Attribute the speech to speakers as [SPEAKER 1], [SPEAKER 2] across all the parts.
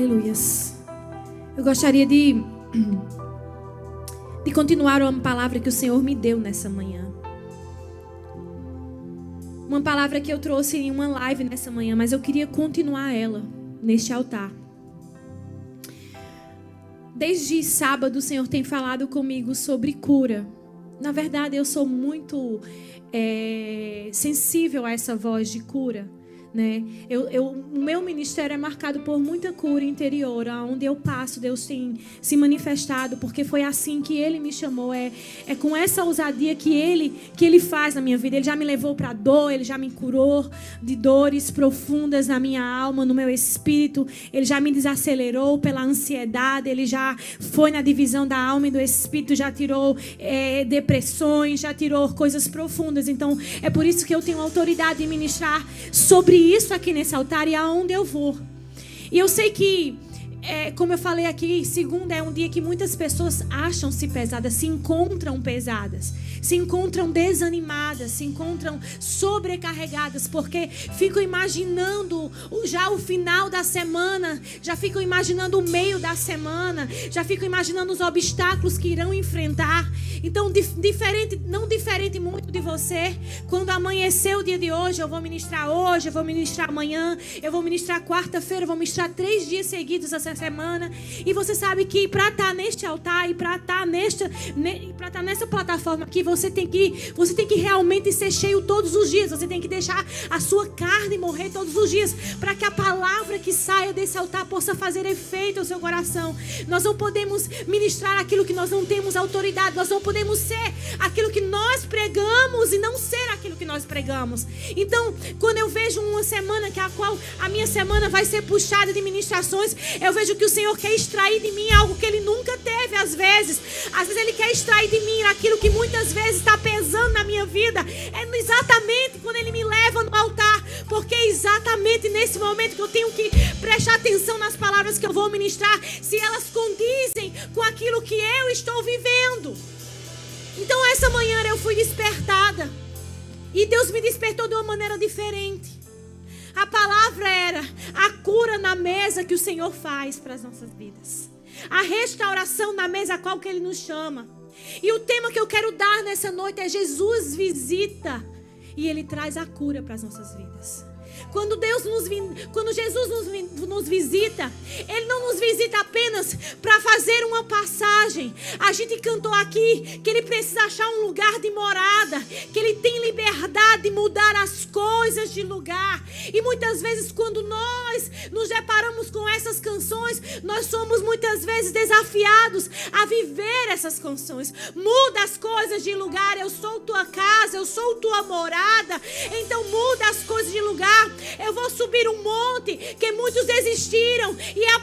[SPEAKER 1] Aleluias. Eu gostaria de continuar uma palavra que o Senhor me deu nessa manhã. Uma palavra que eu trouxe em uma live nessa manhã, mas eu queria continuar ela neste altar. Desde sábado o Senhor tem falado comigo sobre cura. Na verdade, eu sou muito sensível a essa voz de cura, né? O meu ministério é marcado por muita cura interior. Aonde eu passo, Deus tem se manifestado, porque foi assim que Ele me chamou. É com essa ousadia que Ele faz na minha vida. Ele já me levou para a dor, Ele já me curou de dores profundas na minha alma, no meu espírito. Ele já me desacelerou pela ansiedade. Ele já foi na divisão da alma e do espírito, já tirou depressões, já tirou coisas profundas. Então, é por isso que eu tenho autoridade de ministrar sobre isso aqui nesse altar e aonde eu vou. E eu sei que, como eu falei aqui, segunda é um dia que muitas pessoas acham-se pesadas, se encontram pesadas, se encontram desanimadas, se encontram sobrecarregadas, porque ficam imaginando já o final da semana, já ficam imaginando o meio da semana, já ficam imaginando os obstáculos que irão enfrentar. Então, não diferente muito de você, quando amanhecer o dia de hoje, eu vou ministrar hoje, eu vou ministrar amanhã, eu vou ministrar quarta-feira, eu vou ministrar 3 dias seguidos essa semana. E você sabe que para estar neste altar e para estar nessa plataforma aqui, você tem que realmente ser cheio todos os dias. Você tem que deixar a sua carne morrer todos os dias, para que a palavra que saia desse altar possa fazer efeito ao seu coração. Nós não podemos ministrar aquilo que nós não temos autoridade. Nós não podemos ser aquilo que nós pregamos e não ser aquilo que nós pregamos. Então, quando eu vejo uma semana que a qual a minha semana vai ser puxada de ministrações, eu vejo que o Senhor quer extrair de mim algo que Ele nunca teve. Às vezes Ele quer extrair de mim aquilo que muitas vezes está pesando na minha vida. É exatamente quando Ele me leva no altar, porque é exatamente nesse momento que eu tenho que prestar atenção nas palavras que eu vou ministrar, se elas condizem com aquilo que eu estou vivendo. Então essa manhã eu fui despertada e Deus me despertou de uma maneira diferente. A palavra era a cura na mesa que o Senhor faz para as nossas vidas, a restauração na mesa a qual que Ele nos chama. E o tema que eu quero dar nessa noite é Jesus visita, e Ele traz a cura para as nossas vidas. Quando Jesus nos visita, Ele não nos visita apenas para fazer uma passagem. A gente cantou aqui que Ele precisa achar um lugar de morada, que Ele tem liberdade de mudar as coisas de lugar. E muitas vezes, quando nós nos deparamos com essas canções, nós somos muitas vezes desafiados a viver essas canções. Muda as coisas de lugar. Eu sou tua casa, eu sou tua morada. Então muda as coisas de lugar. Eu vou subir um monte que muitos desistiram, e é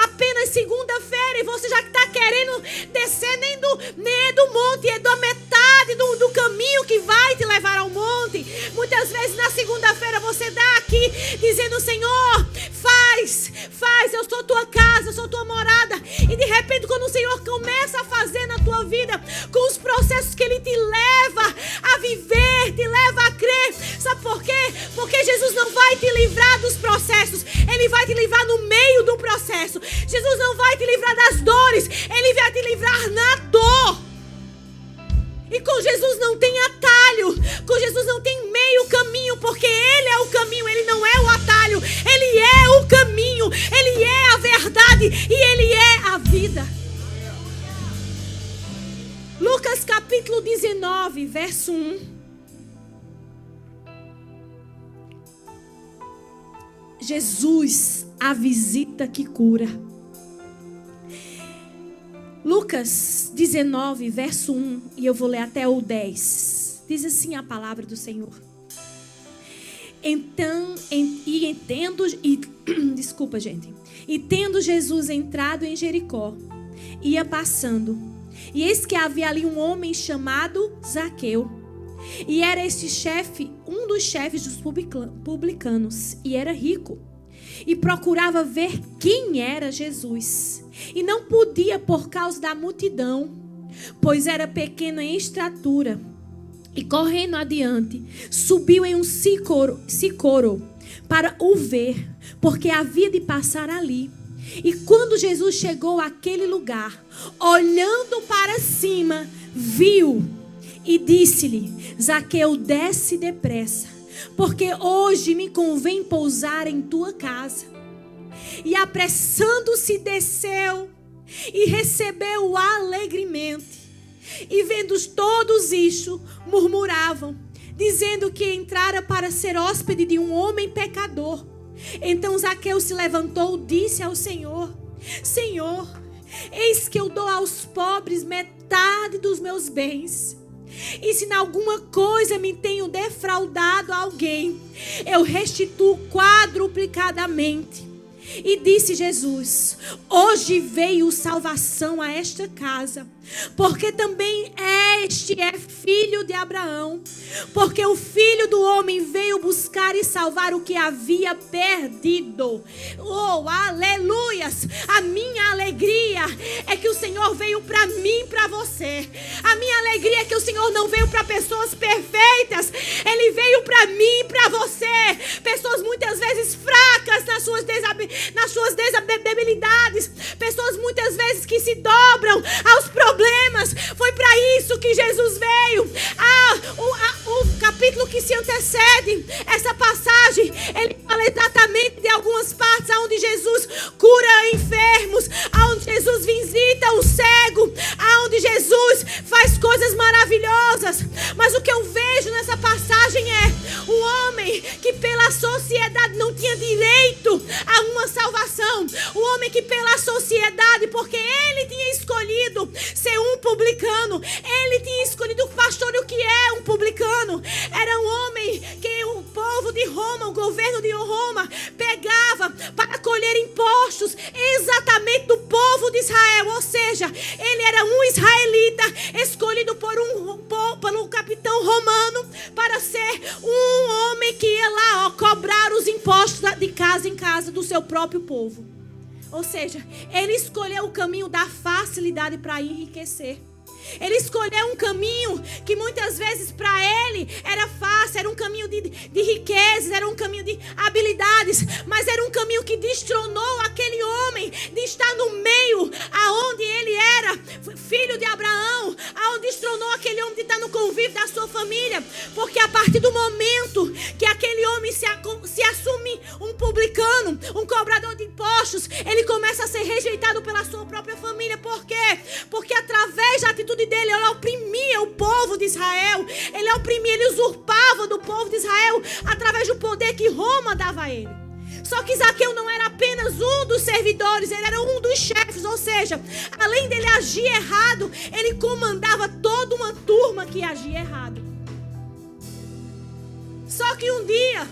[SPEAKER 1] apenas segunda-feira, e você já está querendo descer nem do monte, é da metade do caminho que vai te levar ao monte. Muitas vezes na segunda-feira você dá aqui dizendo: Senhor, faz, eu sou tua casa, eu sou tua morada. E de repente, quando o Senhor começa a fazer na tua vida, com os processos que Ele te leva a viver, te leva a crer, sabe por quê? Porque Jesus não vai te livrar dos processos, Ele vai te livrar no meio do processo. Jesus não vai te livrar das dores, Ele vai te livrar na dor. E com Jesus não tem atalho, com Jesus não tem meio caminho, porque Ele é o caminho, Ele não é o atalho. Ele é o caminho, Ele é a verdade e Ele é a vida. Lucas capítulo 19, verso 1. Jesus, a visita que cura. Lucas 19, verso 1, e eu vou ler até o 10. Diz assim a palavra do Senhor. E tendo Jesus entrado em Jericó, ia passando, e eis que havia ali um homem chamado Zaqueu. E era este chefe, um dos chefes dos publicanos, e era rico. E procurava ver quem era Jesus. E não podia por causa da multidão, pois era pequeno em estatura. E correndo adiante, subiu em um sicoro para o ver, porque havia de passar ali. E quando Jesus chegou àquele lugar, olhando para cima, viu e disse-lhe: Zaqueu, desce depressa, porque hoje me convém pousar em tua casa. E apressando-se desceu e recebeu alegremente. E vendo todos isso, murmuravam, dizendo que entrara para ser hóspede de um homem pecador. Então Zaqueu se levantou e disse ao Senhor: Senhor, eis que eu dou aos pobres metade dos meus bens. E se em alguma coisa me tenho defraudado a alguém, eu restituo quadruplicadamente. E disse Jesus: hoje veio salvação a esta casa, porque também este é filho de Abraão. Porque o Filho do Homem veio buscar e salvar o que havia perdido. Oh, aleluias! A minha alegria é que o Senhor veio para mim e para você. A minha alegria é que o Senhor não veio para pessoas perfeitas. Ele veio para mim e para você. Pessoas muitas vezes fracas nas suas debilidades. Pessoas muitas vezes que se dobram aos problemas. Foi para isso que Jesus veio. O capítulo que se antecede essa passagem, ele fala exatamente de algumas partes onde Jesus cura enfermos, onde Jesus visita o cego, onde Jesus faz coisas maravilhosas. Mas o que eu vejo nessa passagem é um homem que pela sociedade não tinha direito a uma salvação. O homem que pela sociedade, porque ele tinha escolhido ser um publicano, ele tinha escolhido o pastor. O que é um publicano? Era um homem que o povo de Roma, o governo de Roma, pegava para colher impostos exatamente do povo de Israel. Ou seja, ele era um israelita escolhido pelo capitão romano para ser um homem que ia lá cobrar os impostos de casa em casa do seu próprio povo. Ou seja, ele escolheu o caminho da facilidade para enriquecer. Ele escolheu um caminho que muitas vezes para ele era fácil, era um caminho de riquezas, era um caminho de habilidades, mas era um caminho que destronou aquele homem de estar no meio aonde ele era filho de Abraão, aonde destronou aquele homem de estar no convívio da sua família, porque a partir do momento que aquele homem se assume um publicano, um cobrador de impostos, ele começa a ser rejeitado pela sua própria família. Por quê? Porque através da atitude dele, ele oprimia o povo de Israel, ele usurpava do povo de Israel através do poder que Roma dava a ele. Só que Zaqueu não era apenas um dos servidores, ele era um dos chefes, ou seja, além dele agir errado, ele comandava toda uma turma que agia errado. Só que um dia,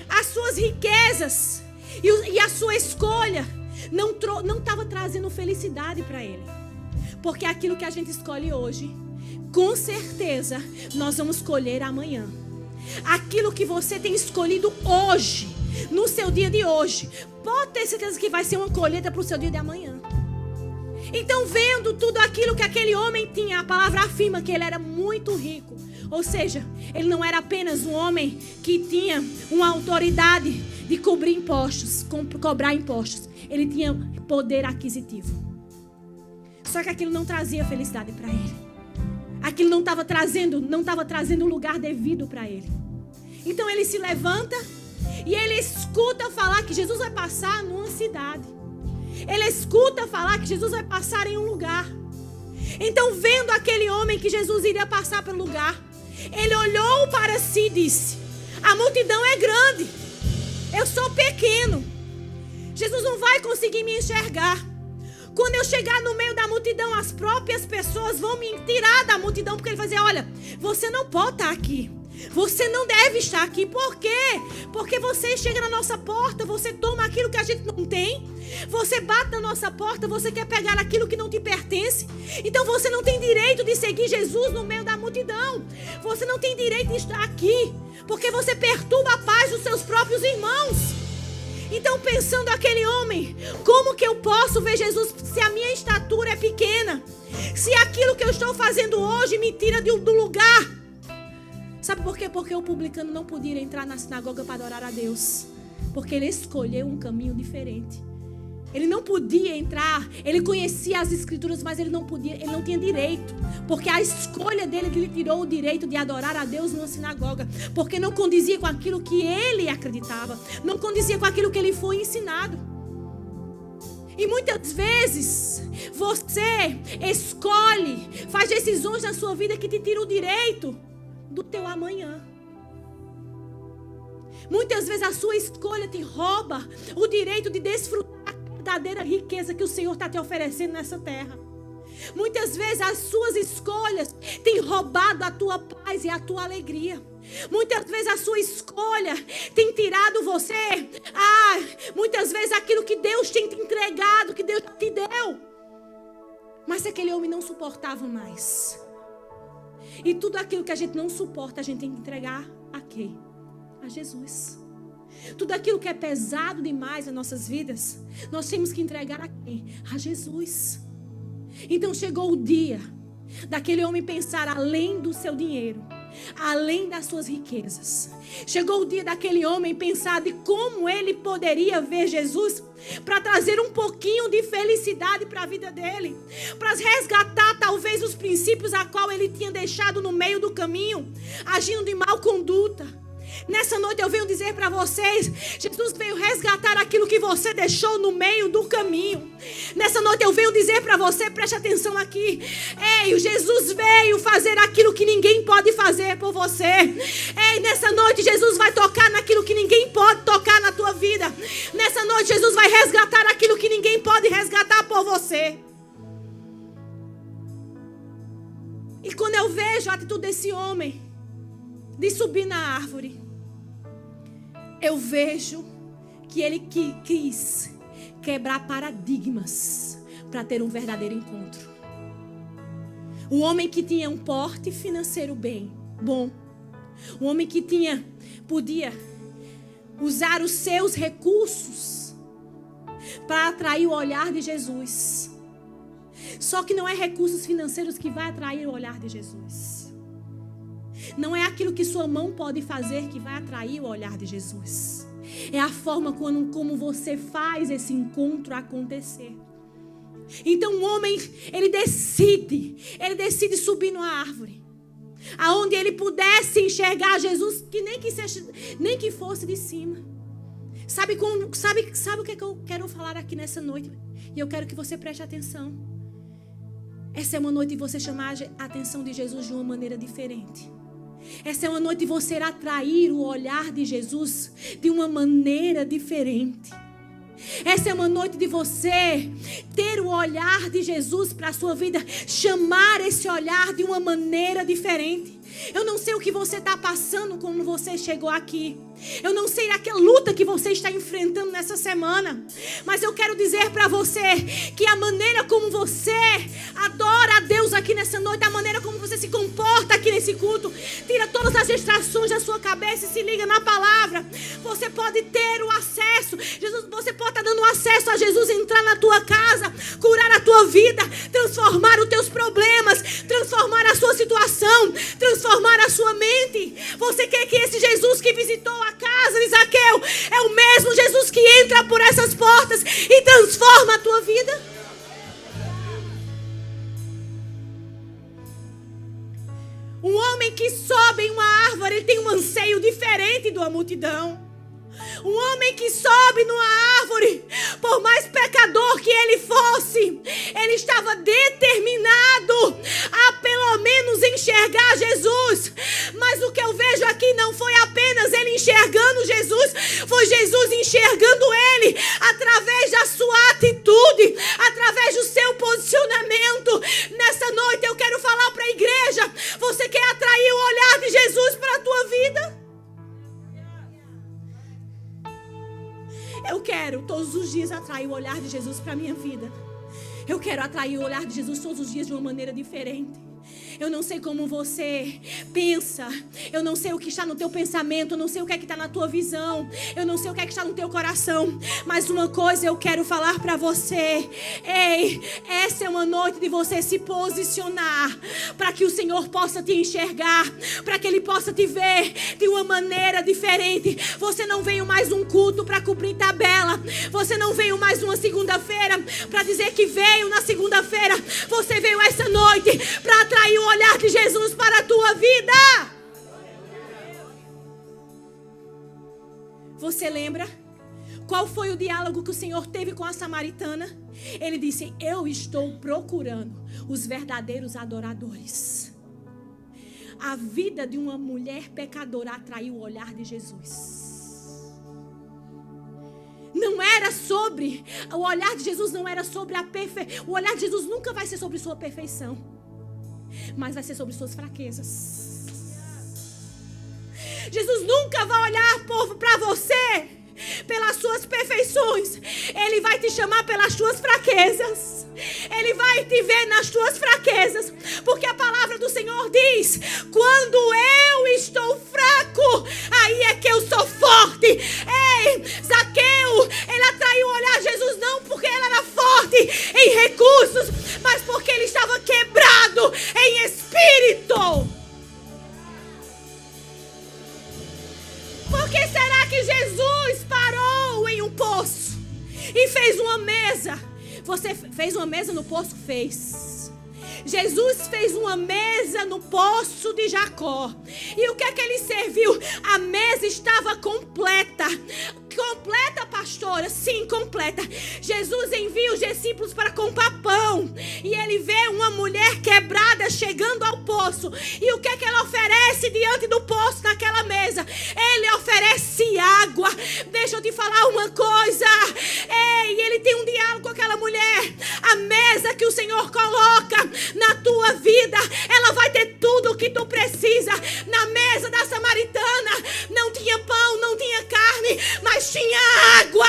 [SPEAKER 1] as suas riquezas e a sua escolha não estava trazendo felicidade para ele. Porque aquilo que a gente escolhe hoje, com certeza, nós vamos colher amanhã. Aquilo que você tem escolhido hoje, no seu dia de hoje, pode ter certeza que vai ser uma colheita para o seu dia de amanhã. Então, vendo tudo aquilo que aquele homem tinha, a palavra afirma que ele era muito rico. Ou seja, ele não era apenas um homem que tinha uma autoridade de cobrar impostos. Ele tinha poder aquisitivo. Só que aquilo não trazia felicidade para ele. Aquilo não estava trazendo o lugar devido para ele. Então ele se levanta e ele escuta falar que Jesus vai passar numa cidade. Ele escuta falar que Jesus vai passar em um lugar. Então, vendo aquele homem que Jesus iria passar pelo lugar, ele olhou para si e disse: a multidão é grande, eu sou pequeno, Jesus não vai conseguir me enxergar. Quando eu chegar no meio da multidão, as próprias pessoas vão me tirar da multidão, porque ele vai dizer: olha, você não pode estar aqui, você não deve estar aqui. Por quê? Porque você chega na nossa porta, você toma aquilo que a gente não tem, você bate na nossa porta, você quer pegar aquilo que não te pertence. Então você não tem direito de seguir Jesus no meio da multidão. Você não tem direito de estar aqui, porque você perturba a paz dos seus próprios irmãos. Então, pensando aquele homem, como que eu posso ver Jesus se a minha estatura é pequena? Se aquilo que eu estou fazendo hoje me tira do lugar. Sabe por quê? Porque o publicano não podia entrar na sinagoga para adorar a Deus. Porque ele escolheu um caminho diferente. Ele não podia entrar. Ele conhecia as escrituras, mas ele não tinha direito. Porque a escolha dele lhe tirou o direito de adorar a Deus numa sinagoga. Porque não condizia com aquilo que ele acreditava. Não condizia com aquilo que ele foi ensinado. E muitas vezes você escolhe, faz decisões na sua vida que te tiram o direito do teu amanhã. Muitas vezes a sua escolha te rouba o direito de desfrutar a verdadeira riqueza que o Senhor está te oferecendo nessa terra. Muitas vezes as suas escolhas têm roubado a tua paz e a tua alegria. Muitas vezes a sua escolha tem tirado você, muitas vezes aquilo que Deus tem te entregado, que Deus te deu. Mas aquele homem não suportava mais. E tudo aquilo que a gente não suporta, a gente tem que entregar a quem? A Jesus. Tudo aquilo que é pesado demais nas nossas vidas, nós temos que entregar a quem? A Jesus. Então chegou o dia daquele homem pensar além do seu dinheiro, além das suas riquezas. Chegou o dia daquele homem pensar de como ele poderia ver Jesus para trazer um pouquinho de felicidade para a vida dele, para resgatar talvez os princípios a qual ele tinha deixado no meio do caminho, agindo de mal conduta. Nessa noite eu venho dizer para vocês, Jesus veio resgatar aquilo que você deixou no meio do caminho. Nessa noite eu venho dizer para você, preste atenção aqui. Ei, Jesus veio fazer aquilo que ninguém pode fazer por você. Ei, nessa noite Jesus vai tocar naquilo que ninguém pode tocar na tua vida. Nessa noite Jesus vai resgatar aquilo que ninguém pode resgatar por você. E quando eu vejo a atitude desse homem de subir na árvore, eu vejo que ele quis quebrar paradigmas para ter um verdadeiro encontro. O homem que tinha um porte financeiro bom, o homem que podia usar os seus recursos para atrair o olhar de Jesus. Só que não é recursos financeiros que vai atrair o olhar de Jesus. Não é aquilo que sua mão pode fazer que vai atrair o olhar de Jesus. É a forma como você faz esse encontro acontecer. Então o homem, ele decide subir numa árvore, aonde ele pudesse enxergar Jesus, que nem que fosse de cima. Sabe o que eu quero falar aqui nessa noite? E eu quero que você preste atenção. Essa é uma noite de você chamar a atenção de Jesus de uma maneira diferente. Essa é uma noite de você atrair o olhar de Jesus de uma maneira diferente. Essa é uma noite de você ter o olhar de Jesus para a sua vida, chamar esse olhar de uma maneira diferente. Eu não sei o que você está passando quando você chegou aqui. Eu não sei aquela luta que você está enfrentando nessa semana. Mas eu quero dizer para você que a maneira como você adora a Deus aqui nessa noite, a maneira como você se comporta aqui nesse culto, tira todas as distrações da sua cabeça e se liga na palavra. Você pode ter o acesso. Você pode estar dando acesso a Jesus entrar na tua casa, curar a tua vida, transformar os teus problemas, transformar a sua situação, transformar a sua mente. Você quer que esse Jesus que visitou a casa de Zaqueu é o mesmo Jesus que entra por essas portas e transforma a tua vida? Um homem que sobe em uma árvore, ele tem um anseio diferente da multidão. Um homem que sobe numa árvore, por mais pecador que ele fosse, ele estava determinado a pelo menos enxergar Jesus. Mas o que eu vejo aqui não foi apenas ele enxergando Jesus, foi Jesus enxergando ele através da sua atitude, através do seu posicionamento. Nessa noite eu quero falar para a igreja: você quer atrair o olhar de Jesus para a tua vida? Eu quero todos os dias atrair o olhar de Jesus para a minha vida. Eu quero atrair o olhar de Jesus todos os dias de uma maneira diferente. Eu não sei como você pensa. Eu não sei o que está no teu pensamento. Eu não sei o que é que está na tua visão. Eu não sei o que é que está no teu coração. Mas uma coisa eu quero falar para você. Ei, essa é uma noite de você se posicionar para que o Senhor possa te enxergar, para que Ele possa te ver de uma maneira diferente. Você não veio mais um culto para cumprir tabela. Você não veio mais uma segunda-feira para dizer que veio na segunda-feira. Você veio essa noite para atrair o olhar de Jesus para a tua vida. Você lembra qual foi o diálogo que o Senhor teve com a samaritana? Ele disse: eu estou procurando os verdadeiros adoradores. A vida de uma mulher pecadora atraiu o olhar de Jesus. Não era sobre, o olhar de Jesus não era sobre a perfeição. O olhar de Jesus nunca vai ser sobre sua perfeição, mas vai ser sobre suas fraquezas. Jesus nunca vai olhar para você pelas suas perfeições. Ele vai te chamar pelas suas fraquezas. Ele vai te ver nas tuas fraquezas, porque a palavra do Senhor diz: quando eu estou fraco, aí é que eu sou forte. Ei, Zaqueu, ele atraiu o olhar de Jesus não porque ele era forte em recursos, mas porque ele estava quebrado em espírito. Por que será que Jesus parou em um poço e fez uma mesa? Você fez uma mesa no poço? Fez. Jesus fez uma mesa no poço de Jacó. E o que é que ele serviu? A mesa estava completa. Completa, pastora? Sim, completa. Jesus envia os discípulos para comprar pão. E ele vê uma mulher quebrada chegando ao poço. E o que é que ela oferece diante do poço naquela mesa? Ele oferece água. Deixa eu te falar uma coisa. Ei, ele tem um diálogo com aquela mulher. A mesa que o Senhor coloca na tua vida, ela vai ter tudo o que tu precisa. Na mesa da samaritana não tinha pão, não tinha carne, mas tinha água.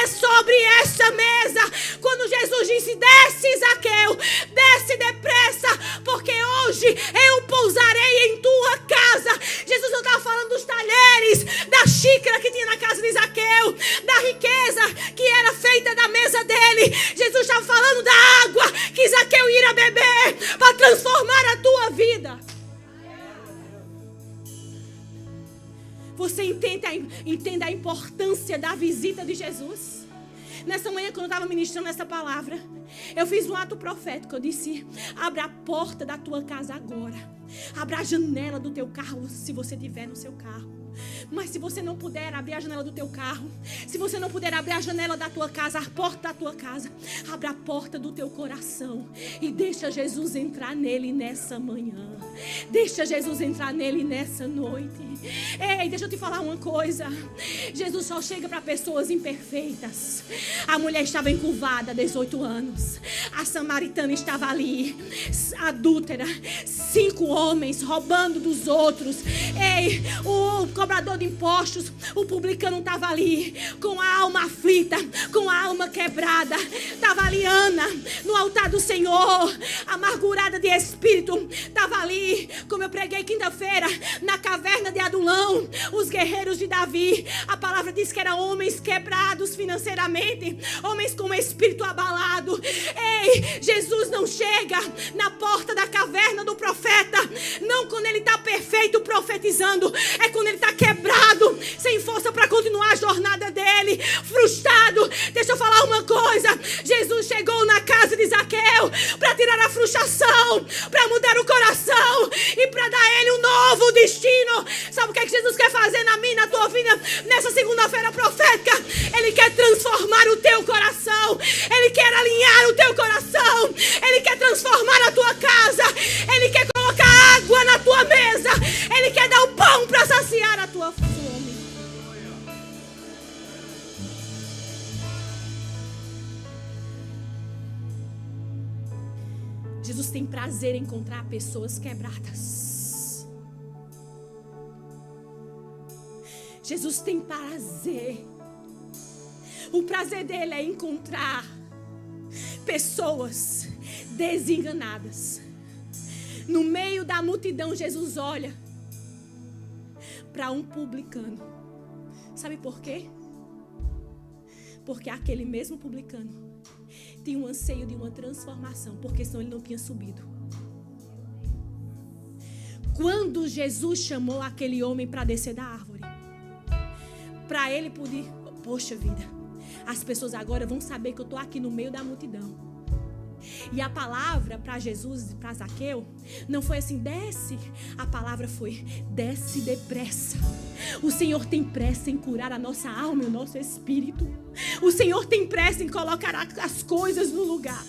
[SPEAKER 1] É sobre esta mesa. Quando Jesus disse: desce, Zaqueu, desce depressa, porque hoje eu pousarei em tua casa. Jesus não estava falando dos talheres, da xícara que tinha na casa de Zaqueu, da riqueza que era feita da mesa dele. Jesus estava falando da água que Zaqueu iria beber para transformar a tua vida. Você entenda a importância da visita de Jesus? Nessa manhã, quando eu estava ministrando essa palavra, eu fiz um ato profético. Eu disse: abra a porta da tua casa agora. Abra a janela do teu carro, se você estiver no seu carro. Mas se você não puder abrir a janela do teu carro, se você não puder abrir a janela da tua casa, a porta da tua casa, abra a porta do teu coração e deixa Jesus entrar nele nessa manhã. Deixa Jesus entrar nele nessa noite. Ei, deixa eu te falar uma coisa. Jesus só chega para pessoas imperfeitas. A mulher estava encurvada há 18 anos. A samaritana estava ali, adúltera. 5 homens roubando dos outros. Ei, o cobrador de impostos, o publicano estava ali, com a alma aflita, com a alma quebrada. Estava ali Ana, no altar do Senhor, amargurada de espírito. Estava ali, como eu preguei quinta-feira, na caverna de Adulão, os guerreiros de Davi. A palavra diz que eram homens quebrados financeiramente, homens com o espírito abalado. Ei, Jesus não chega na porta da caverna do profeta, não quando ele está perfeito profetizando, é quando ele está quebrado, sem força para continuar a jornada dele, frustrado. Deixa eu falar uma coisa: Jesus chegou na casa de Zaqueu para tirar a frustração, para mudar o coração e para dar a ele um novo destino. Sabe o que é que Jesus quer fazer na minha, na tua vida, nessa segunda-feira profética? Ele quer transformar o teu coração, ele quer alinhar o teu coração, ele quer transformar a tua casa, ele quer colocar água na tua mesa, ele quer dar o pão para saciar a tua fome. Jesus tem prazer em encontrar pessoas quebradas. Jesus tem prazer. O prazer dele é encontrar pessoas desenganadas. No meio da multidão, Jesus olha para um publicano. Sabe por quê? Porque aquele mesmo publicano tinha um anseio de uma transformação, porque senão ele não tinha subido. Quando Jesus chamou aquele homem para descer da árvore, para ele poder, poxa vida, as pessoas agora vão saber que eu estou aqui no meio da multidão. E a palavra para Jesus e para Zaqueu não foi assim, desce. A palavra foi, desce depressa. O Senhor tem pressa em curar a nossa alma e o nosso espírito. O Senhor tem pressa em colocar as coisas no lugar.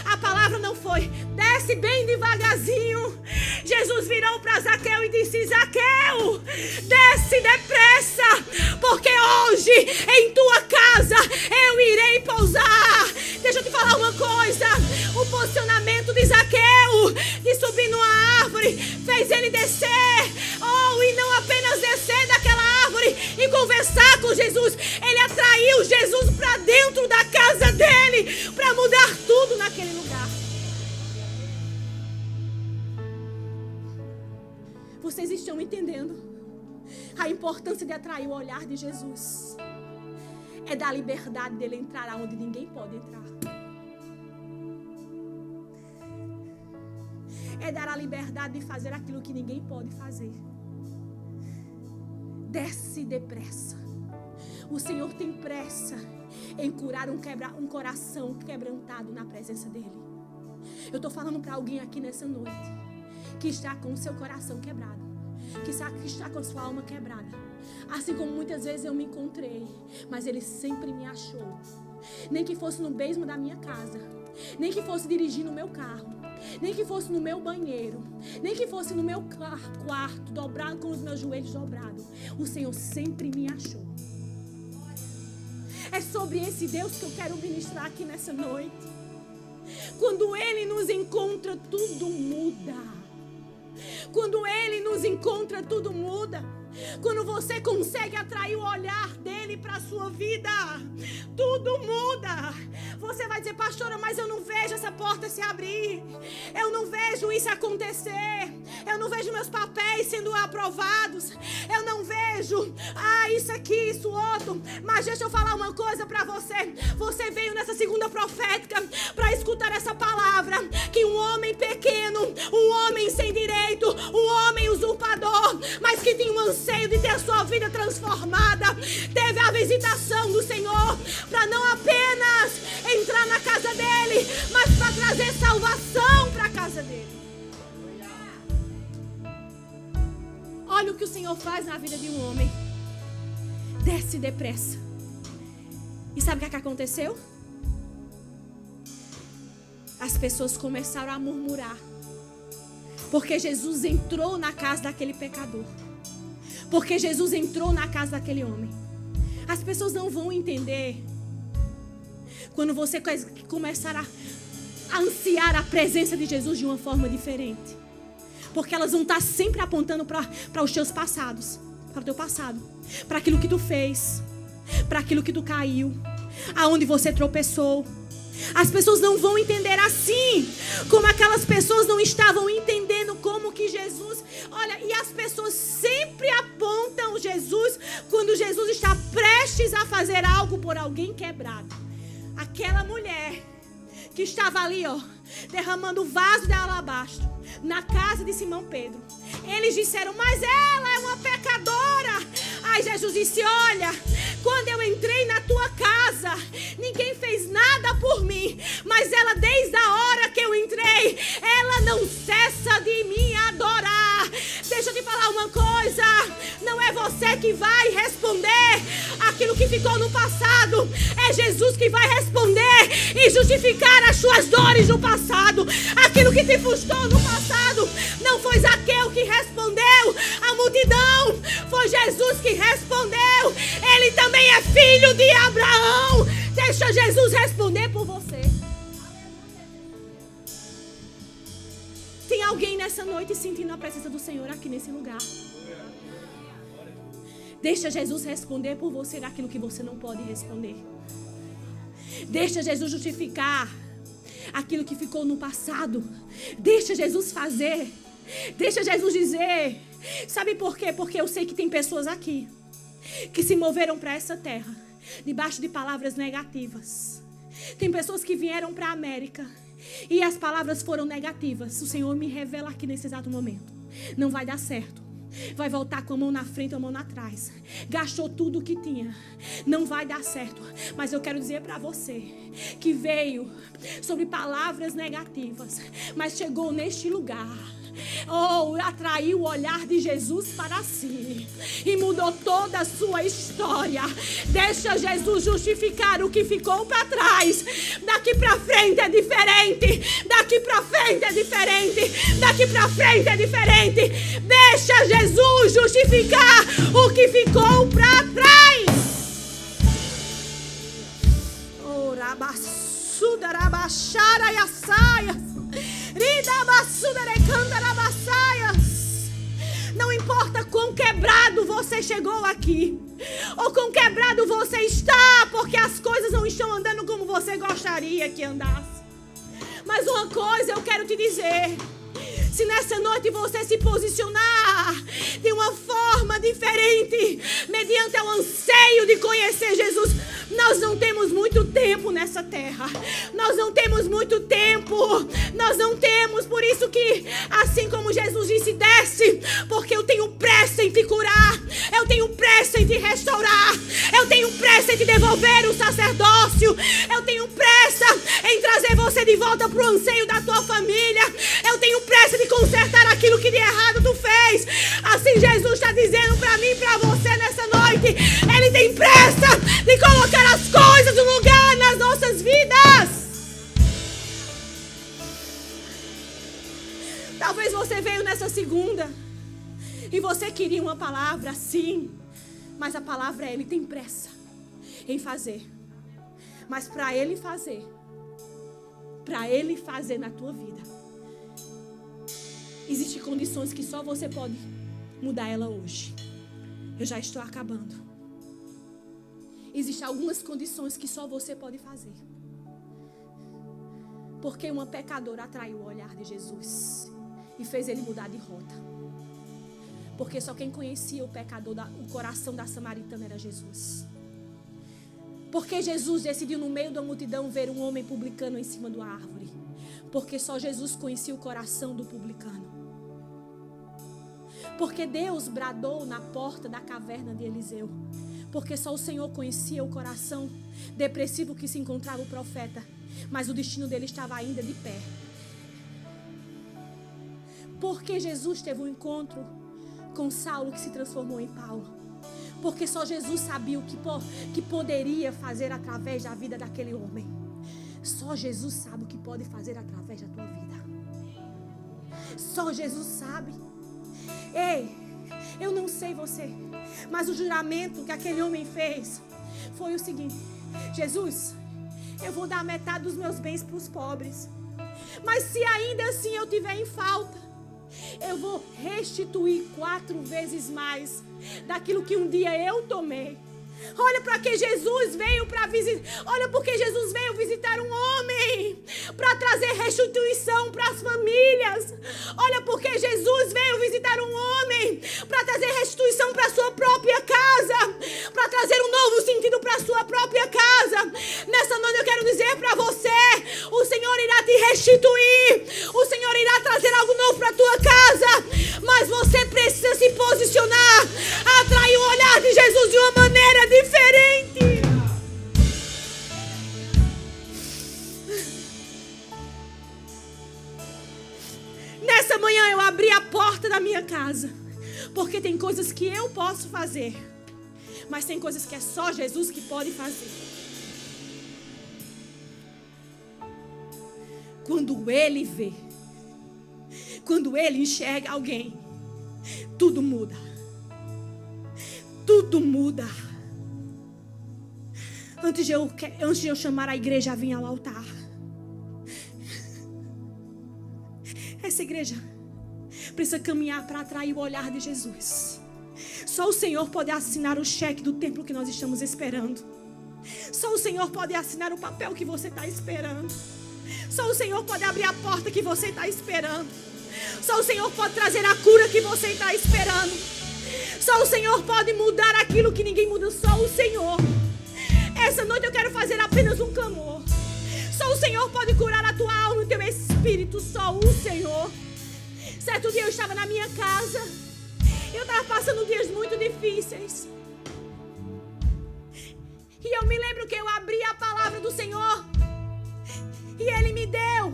[SPEAKER 1] A palavra não foi, desce bem devagarzinho. Jesus virou para Zaqueu e disse, Zaqueu, desce depressa, porque hoje em tua casa eu irei pousar. Deixa eu te falar uma coisa. O posicionamento de Zaqueu de subir numa árvore fez ele descer. E não apenas descer daquela árvore e conversar com Jesus. Ele atraiu Jesus para dentro da casa dele para mudar tudo naquele lugar. Vocês estão entendendo a importância de atrair o olhar de Jesus? É dar liberdade dele entrar aonde ninguém pode entrar. É dar a liberdade de fazer aquilo que ninguém pode fazer. Desce depressa. O Senhor tem pressa em curar um coração quebrantado na presença dele. Eu estou falando para alguém aqui nessa noite que está com o seu coração quebrado, que está com a sua alma quebrada. Assim como muitas vezes eu me encontrei, mas ele sempre me achou. Nem que fosse no basement da minha casa, nem que fosse dirigindo o meu carro, nem que fosse no meu banheiro, nem que fosse no meu quarto, dobrado com os meus joelhos dobrados. O Senhor sempre me achou. É sobre esse Deus que eu quero ministrar aqui nessa noite. Quando Ele nos encontra, tudo muda. Quando Ele nos encontra, tudo muda. Quando você consegue atrair o olhar dele para a sua vida, tudo muda. Você vai dizer, pastora, mas eu não vejo essa porta se abrir. Eu não vejo isso acontecer. Eu não vejo meus papéis sendo aprovados. Eu não vejo, isso aqui, isso outro. Mas deixa eu falar uma coisa para você. Você veio nessa segunda profética para escutar essa palavra. Que um homem pequeno, um homem sem direito, um homem usurpador, mas que tinha um anseio de ter a sua vida transformada, teve a visitação do Senhor para não apenas entrar na casa dele, mas para trazer salvação para a casa dele. Olha o que o Senhor faz na vida de um homem. Desce depressa. E sabe o que aconteceu? As pessoas começaram a murmurar, porque Jesus entrou na casa daquele pecador. Porque Jesus entrou na casa daquele homem. As pessoas não vão entender quando você começar a ansiar a presença de Jesus de uma forma diferente. Porque elas vão estar sempre apontando para os teus passados, para o teu passado, para aquilo que tu fez, para aquilo que tu caiu, aonde você tropeçou. As pessoas não vão entender assim, como aquelas pessoas não estavam entendendo como que Jesus... Olha, e as pessoas sempre apontam Jesus quando Jesus está prestes a fazer algo por alguém quebrado. Aquela mulher que estava ali, derramando o vaso de alabastro na casa de Simão Pedro. Eles disseram, mas ela é uma pecadora. Aí Jesus disse, olha, quando eu entrei na tua casa, ninguém fez nada por mim, mas ela, desde a hora que eu entrei, ela não cessa de me adorar. Deixa eu te falar uma coisa, não é você que vai responder aquilo que ficou no passado, é Jesus que vai responder e justificar as suas dores do passado. Aquilo que te frustrou no passado, não foi Zaqueu que respondeu, a multidão, foi Jesus que respondeu. Ele também é filho de Abraão. Deixa Jesus responder por você. Tem alguém nessa noite sentindo a presença do Senhor aqui nesse lugar? Deixa Jesus responder por você daquilo que você não pode responder. Deixa Jesus justificar aquilo que ficou no passado. Deixa Jesus fazer. Deixa Jesus dizer. Sabe por quê? Porque eu sei que tem pessoas aqui que se moveram para essa terra debaixo de palavras negativas. Tem pessoas que vieram para a América e as palavras foram negativas. O Senhor me revela aqui nesse exato momento. Não vai dar certo. Vai voltar com a mão na frente, a mão atrás. Gastou tudo o que tinha. Não vai dar certo. Mas eu quero dizer para você que veio sobre palavras negativas, mas chegou neste lugar. Atraiu o olhar de Jesus para si e mudou toda a sua história. Deixa Jesus justificar o que ficou para trás. Daqui para frente é diferente. Daqui para frente é diferente. Daqui para frente é diferente. Deixa Jesus justificar o que ficou para trás. Orabassuda rabachara e assaias. Não importa quão quebrado você chegou aqui, ou quão quebrado você está, porque as coisas não estão andando como você gostaria que andasse. Mas uma coisa eu quero te dizer: se nessa noite você se posicionar de uma forma diferente, mediante o anseio de conhecer Jesus, nós não temos muito tempo nessa terra. Nós não temos muito tempo. Nós não temos. Por isso que, assim como Jesus disse, desce, porque eu tenho pressa em te curar. Eu tenho pressa em te restaurar. Eu tenho pressa em te devolver o sacerdócio. Eu tenho pressa em trazer você de volta para o anseio da tua família. Eu tenho pressa de consertar aquilo que de errado tu fez. Assim Jesus está dizendo para mim e para você nessa noite. Ele tem pressa de colocar as coisas no lugar nas nossas vidas. Talvez você veio nessa segunda e você queria uma palavra, sim, mas a palavra é: Ele tem pressa em fazer. Mas para Ele fazer na tua vida, existem condições que só você pode mudar ela hoje. Eu já estou acabando. Existem algumas condições que só você pode fazer. Porque uma pecadora atraiu o olhar de Jesus e fez ele mudar de rota. Porque só quem conhecia o pecador, o coração da samaritana, era Jesus. Porque Jesus decidiu no meio da multidão ver um homem publicano em cima de uma árvore. Porque só Jesus conhecia o coração do publicano. Porque Deus bradou na porta da caverna de Eliseu. Porque só o Senhor conhecia o coração depressivo que se encontrava o profeta. Mas o destino dele estava ainda de pé. Porque Jesus teve um encontro com Saulo que se transformou em Paulo. Porque só Jesus sabia o que poderia fazer através da vida daquele homem. Só Jesus sabe o que pode fazer através da tua vida. Só Jesus sabe. Ei, eu não sei você, mas o juramento que aquele homem fez foi o seguinte: Jesus, eu vou dar metade dos meus bens para os pobres. Mas se ainda assim eu tiver em falta, eu vou restituir 4 vezes mais daquilo que um dia eu tomei. Olha para que Jesus veio para visitar. Olha porque Jesus veio visitar um homem para trazer restituição para as famílias. Olha porque Jesus veio visitar um homem para trazer restituição para a sua própria casa, para trazer um novo sentido para a sua própria casa. Nessa noite eu quero dizer para você: o Senhor irá te restituir, o Senhor irá trazer algo novo para a tua casa, mas você precisa se posicionar, atrair o olhar de Jesus de uma maneira diferente. Nessa manhã eu abri a porta da minha casa, porque tem coisas que eu posso fazer, mas tem coisas que é só Jesus que pode fazer. Quando Ele vê, quando Ele enxerga alguém, tudo muda. Tudo muda. Antes de eu chamar a igreja a vir ao altar, essa igreja precisa caminhar para atrair o olhar de Jesus. Só o Senhor pode assinar o cheque do templo que nós estamos esperando. Só o Senhor pode assinar o papel que você está esperando. Só o Senhor pode abrir a porta que você está esperando. Só o Senhor pode trazer a cura que você está esperando. Só o Senhor pode mudar aquilo que ninguém muda. Só o Senhor. Essa noite eu quero fazer apenas um clamor. Só o Senhor pode curar a tua alma e o teu espírito. Só o Senhor. Certo dia eu estava na minha casa. Eu estava passando dias muito difíceis. E eu me lembro que eu abri a palavra do Senhor. E Ele me deu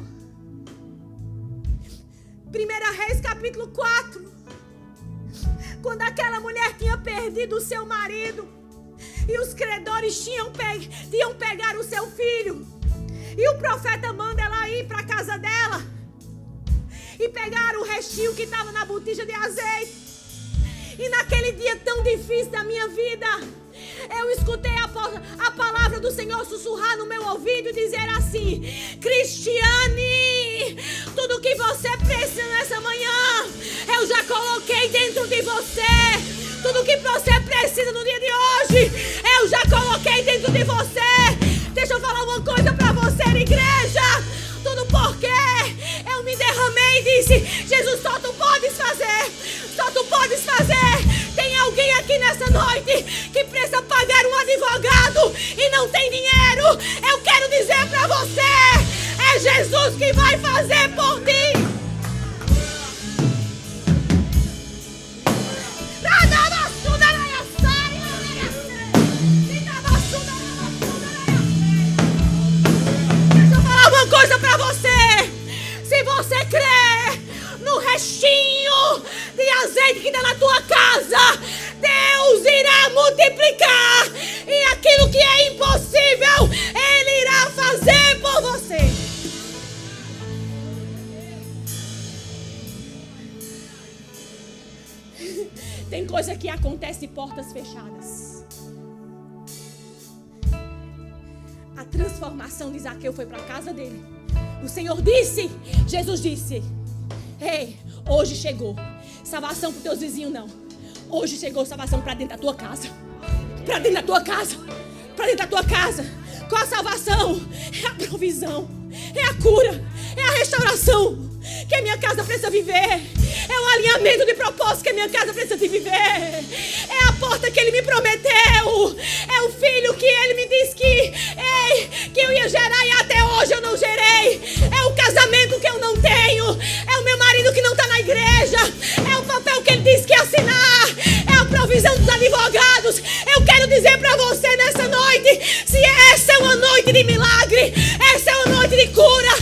[SPEAKER 1] 1 Reis capítulo 4. Quando aquela mulher tinha perdido o seu marido. E os credores tinham pegar o seu filho. E o profeta manda ela ir para a casa dela. E pegar o restinho que estava na botija de azeite. E naquele dia tão difícil da minha vida, eu escutei a palavra do Senhor sussurrar no meu ouvido e dizer assim: Cristiane, tudo que você precisa nessa manhã, eu já coloquei dentro de você. Tudo que você precisa no dia de hoje, eu já coloquei dentro de você. Deixa eu falar uma coisa pra você, igreja. Tudo porque eu me derramei e disse: Jesus, só tu podes fazer. Só tu podes fazer. Tem alguém aqui nessa noite que precisa pagar um advogado e não tem dinheiro. Eu quero dizer pra você: é Jesus que vai fazer por ti. Deixa eu falar uma coisa pra você. Se você crê no restinho de azeite que está na tua casa, Deus irá multiplicar. E aquilo que é impossível, Ele irá fazer por você. Tem coisa que acontece de portas fechadas. A transformação de Zaqueu foi para a casa dele. O Senhor disse, Jesus disse: ei, hoje chegou salvação para os teus vizinhos, não. Hoje chegou salvação para dentro da tua casa. Para dentro da tua casa. Para dentro da tua casa. Qual a salvação? É a provisão. É a cura. É a restauração que a minha casa precisa viver. É o alinhamento de propósito que a minha casa precisa de viver. É a porta que Ele me prometeu. É o filho que Ele me disse que eu ia gerar e até hoje eu não gerei. É o casamento que eu não tenho. É o meu marido que não está na igreja. É o papel que Ele disse que ia assinar. É a provisão dos advogados. Eu quero dizer para você nessa noite: se essa é uma noite de milagre, essa é uma noite de cura,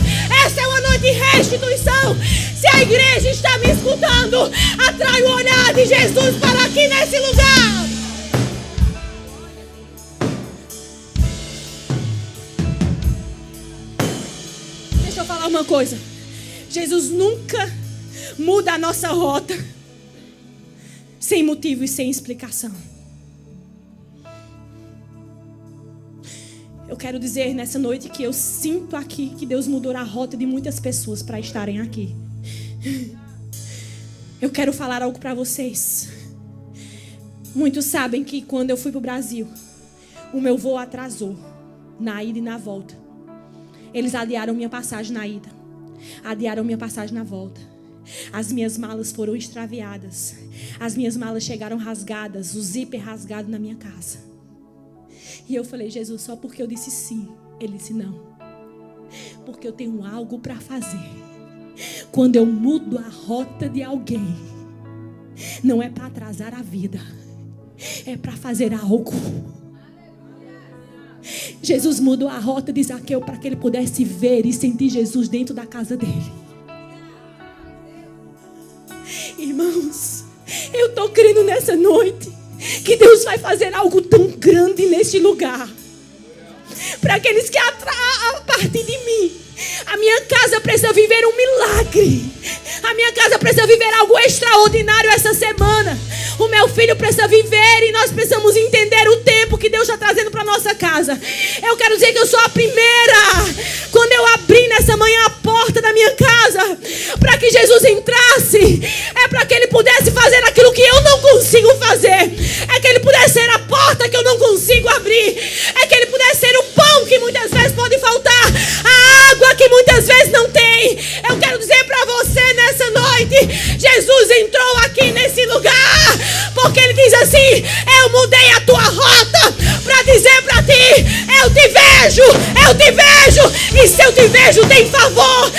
[SPEAKER 1] essa é uma noite de restituição. Se a igreja está me escutando, atrai o olhar de Jesus para aqui nesse lugar. Deixa eu falar uma coisa. Jesus nunca muda a nossa rota sem motivo e sem explicação. Eu quero dizer nessa noite que eu sinto aqui que Deus mudou a rota de muitas pessoas para estarem aqui. Eu quero falar algo para vocês. Muitos sabem que quando eu fui para o Brasil, o meu voo atrasou na ida e na volta. Eles adiaram minha passagem na ida, adiaram minha passagem na volta. As minhas malas foram extraviadas. As minhas malas chegaram rasgadas, o zíper rasgado na minha casa. E eu falei: Jesus, só porque eu disse sim. Ele disse: não, porque eu tenho algo para fazer. Quando eu mudo a rota de alguém, não é para atrasar a vida, é para fazer algo. Jesus mudou a rota de Zaqueu para que ele pudesse ver e sentir Jesus dentro da casa dele. Irmãos, eu estou crendo nessa noite que Deus vai fazer algo tão grande neste lugar. Para aqueles que a partir de mim, a minha casa precisa viver um milagre. A minha casa precisa viver algo extraordinário essa semana. O meu filho precisa viver e nós precisamos entender o tempo que Deus está trazendo para nossa casa. Eu quero dizer que eu sou a primeira. Quando eu abri nessa manhã a porta da minha casa para que Jesus entrasse, é para que Ele pudesse fazer aquilo que eu não consigo fazer. É que Ele pudesse ser a porta que eu não consigo abrir. É que Ele pudesse ser o pão que muitas vezes pode faltar, a água que muitas Jesus entrou aqui nesse lugar, porque Ele diz assim: eu mudei a tua rota para dizer para ti: eu te vejo, e se eu te vejo tem favor,